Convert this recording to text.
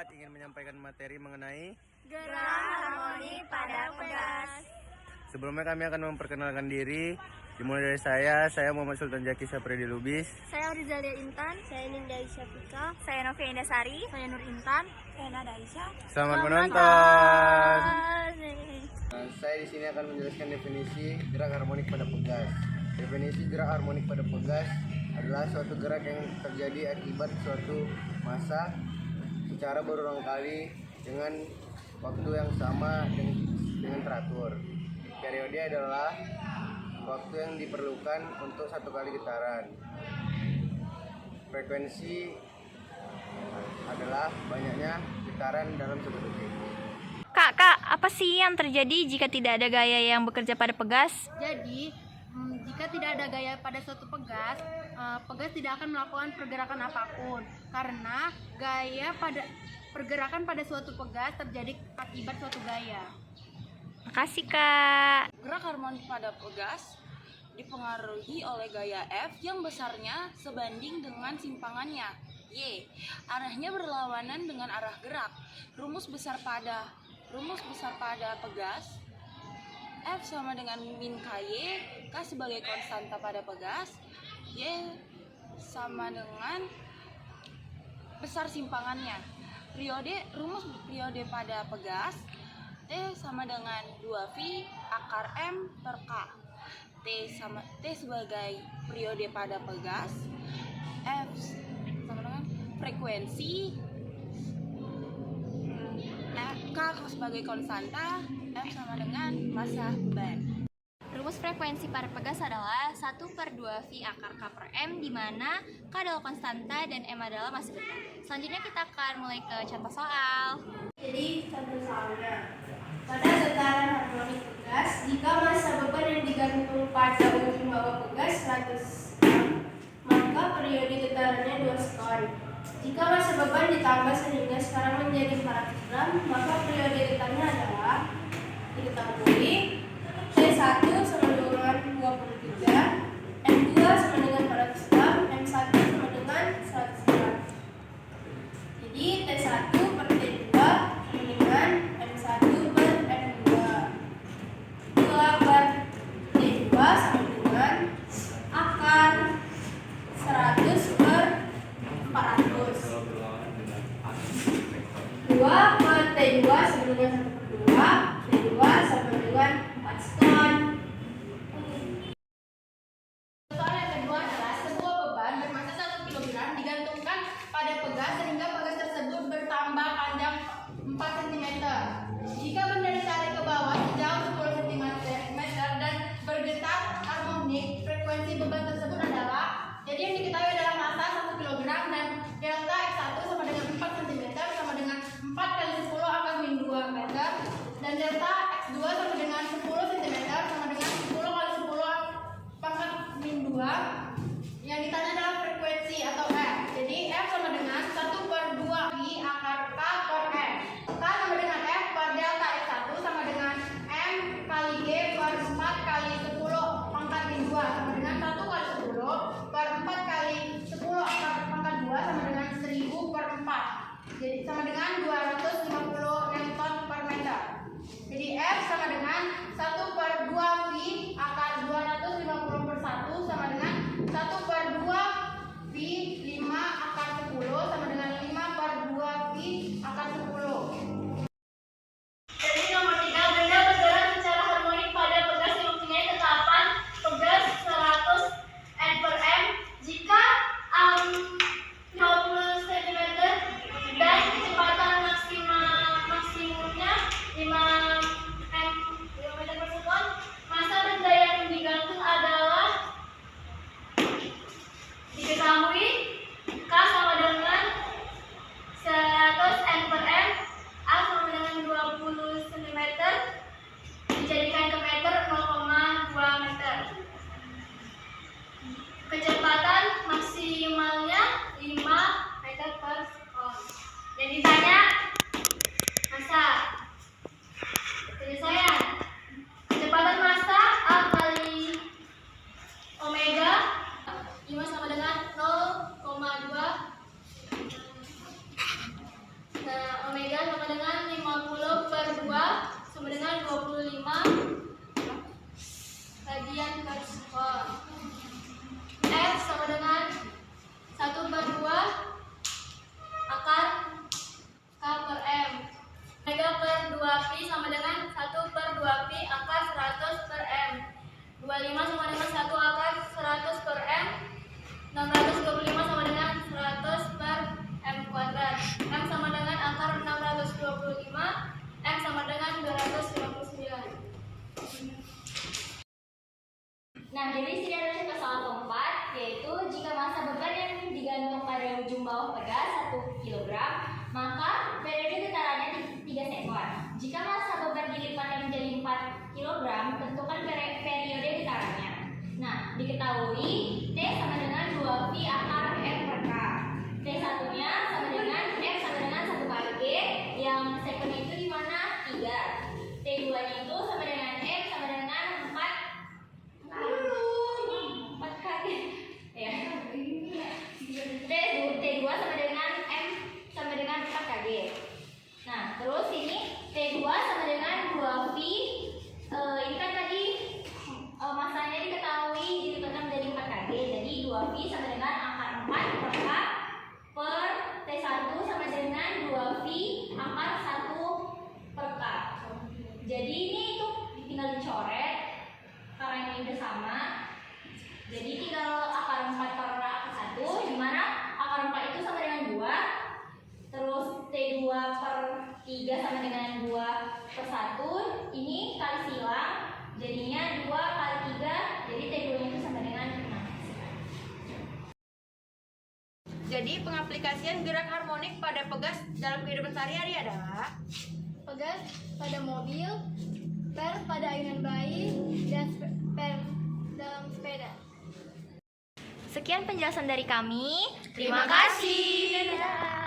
4 ingin menyampaikan materi mengenai gerak harmonik pada pegas. Sebelumnya kami akan memperkenalkan diri. Dimulai dari saya Muhammad Sultan Jaki Sapredi Lubis. Saya Rizalia Intan. Saya Ninda Isyafika. Saya Novia Indasari. Saya Nur Intan. Saya Nada Aisyah. Selamat menonton. Saya di sini akan menjelaskan definisi gerak harmonik pada pegas. Definisi gerak harmonik pada pegas adalah suatu gerak yang terjadi akibat suatu massa secara berulang kali dengan waktu yang sama dengan teratur. Periode adalah waktu yang diperlukan untuk satu kali getaran. Frekuensi adalah banyaknya getaran dalam satu detik. Kak, apa sih yang terjadi jika tidak ada gaya yang bekerja pada pegas? Jadi, jika tidak ada gaya pada suatu pegas, pegas tidak akan melakukan pergerakan apapun karena pergerakan pada suatu pegas terjadi akibat suatu gaya. Makasih, Kak. Gerak harmonik pada pegas dipengaruhi oleh gaya F yang besarnya sebanding dengan simpangannya Y. Arahnya berlawanan dengan arah gerak. Rumus besar pada pegas F sama dengan min KY, K sebagai konstanta pada pegas, Y sama dengan besar simpangannya. Rumus periode pada pegas T sama dengan 2V akar M per K. T sebagai periode pada pegas, F sama dengan frekuensi, K sebagai konstanta, F sama dengan massa beban. Rumus frekuensi pada pegas adalah 1/2V akar K per M, di mana K adalah konstanta dan M adalah massa beban. Selanjutnya kita akan mulai ke contoh soal. Jadi contoh soalnya, pada getaran harmonik pegas, jika massa beban yang digantung pada ujung bawah pegas 100 gram, maka periode getarannya 2 sekon. Jika massa beban ditambah sehingga sekarang menjadi 400 gram, maka periode getarnya adalah diketahui T1 sama dengan 23, M2 sama dengan 400 gram, M1 sama dengan 100 gram. Jadi T1 per T2 sama dengan M1 per M2. 2 per T2 sama dengan akar 100 per 400. 2 per T2 sama dengan 1/2, T2 sama dengan 4 sekon. Soal yang kedua adalah sebuah beban bermassa 1 kg digantungkan pada pegas sehingga pegas tersebut bertambah panjang 4 cm. Jika benda ditarik ke bawah sejauh 10 cm dan bergetar harmonik, frekuensi beban tersebut adalah, jadi yang diketahui adalah massa 1 kg dan delta X1 sama dengan 4 cm sama dengan 4 kali 10 angka min 2 meter, dan delta X2 sama dengan 10 cm sama dengan 10 kali 10 pangkat min 2. Yang ditanya adalah frekuensi atau F. Jadi F sama dengan 1/2V akar K per M. K sama dengan F per delta X1 sama dengan M kali G per 4 kali 10 pangkat min 2 sama dengan 1 kali 10 per 4 kali 10 akar pangkat 2 sama dengan 1000 per 4. Jadi sama dengan 250 Newton per meter. Jadi F sama dengan 1/2V akar 250 per 1 sama dengan 1/2V 5 akar 10 sama dengan 5/2V akar 10. Jadi nomor 3, benda bergerak secara harmonik pada pegas yang mempunyai ketetapan pegas 100 N per M jika 50 cm dan kecepatan 2V akar 100 per M. 25 sama dengan 1 akar 100 per M. 625 sama dengan 100 per M kuadrat. M sama dengan akar 625. M sama dengan 259. Nah, jadi sini ada contoh soal keempat, yaitu jika massa beban yang digantung pada ujung bawah pegas 1 kg, maka periode getarannya 3 sekon. Jika massa beban dilipatnya menjadi 4 kg, tentukan periode getarannya. Nah, diketahui T sama dengan 2V akar M per K. T1-nya sama dengan M sama dengan 1 kali G, yang sekonnya itu di mana? 3. T2-nya itu sama dengan M sama dengan 4 kali ya. T2 sama dengan M sama dengan 4 kg. Nah, terus ini T2 sama dengan 2V. Ini kan tadi masanya diketahui dilipatkan menjadi 4 kg. Jadi 2V sama dengan akar 4 per K per T1 sama dengan 2V akar 1 per K. Jadi ini itu tinggal dicoret karena ini udah sama. Jadi tinggal akar 4 per akar 1, di mana akar 4 itu sama dengan 2. Terus T2 per 3 sama dengan 2 per 1. Ini kali silang, jadinya 2 kali 3, jadi T2 itu sama dengan 6. Jadi pengaplikasian gerak harmonik pada pegas dalam kehidupan sehari-hari adalah Pegas pada mobil, per pada ayunan bayi, dan per dalam sepeda. Sekian penjelasan dari kami. Terima kasih. Dadah.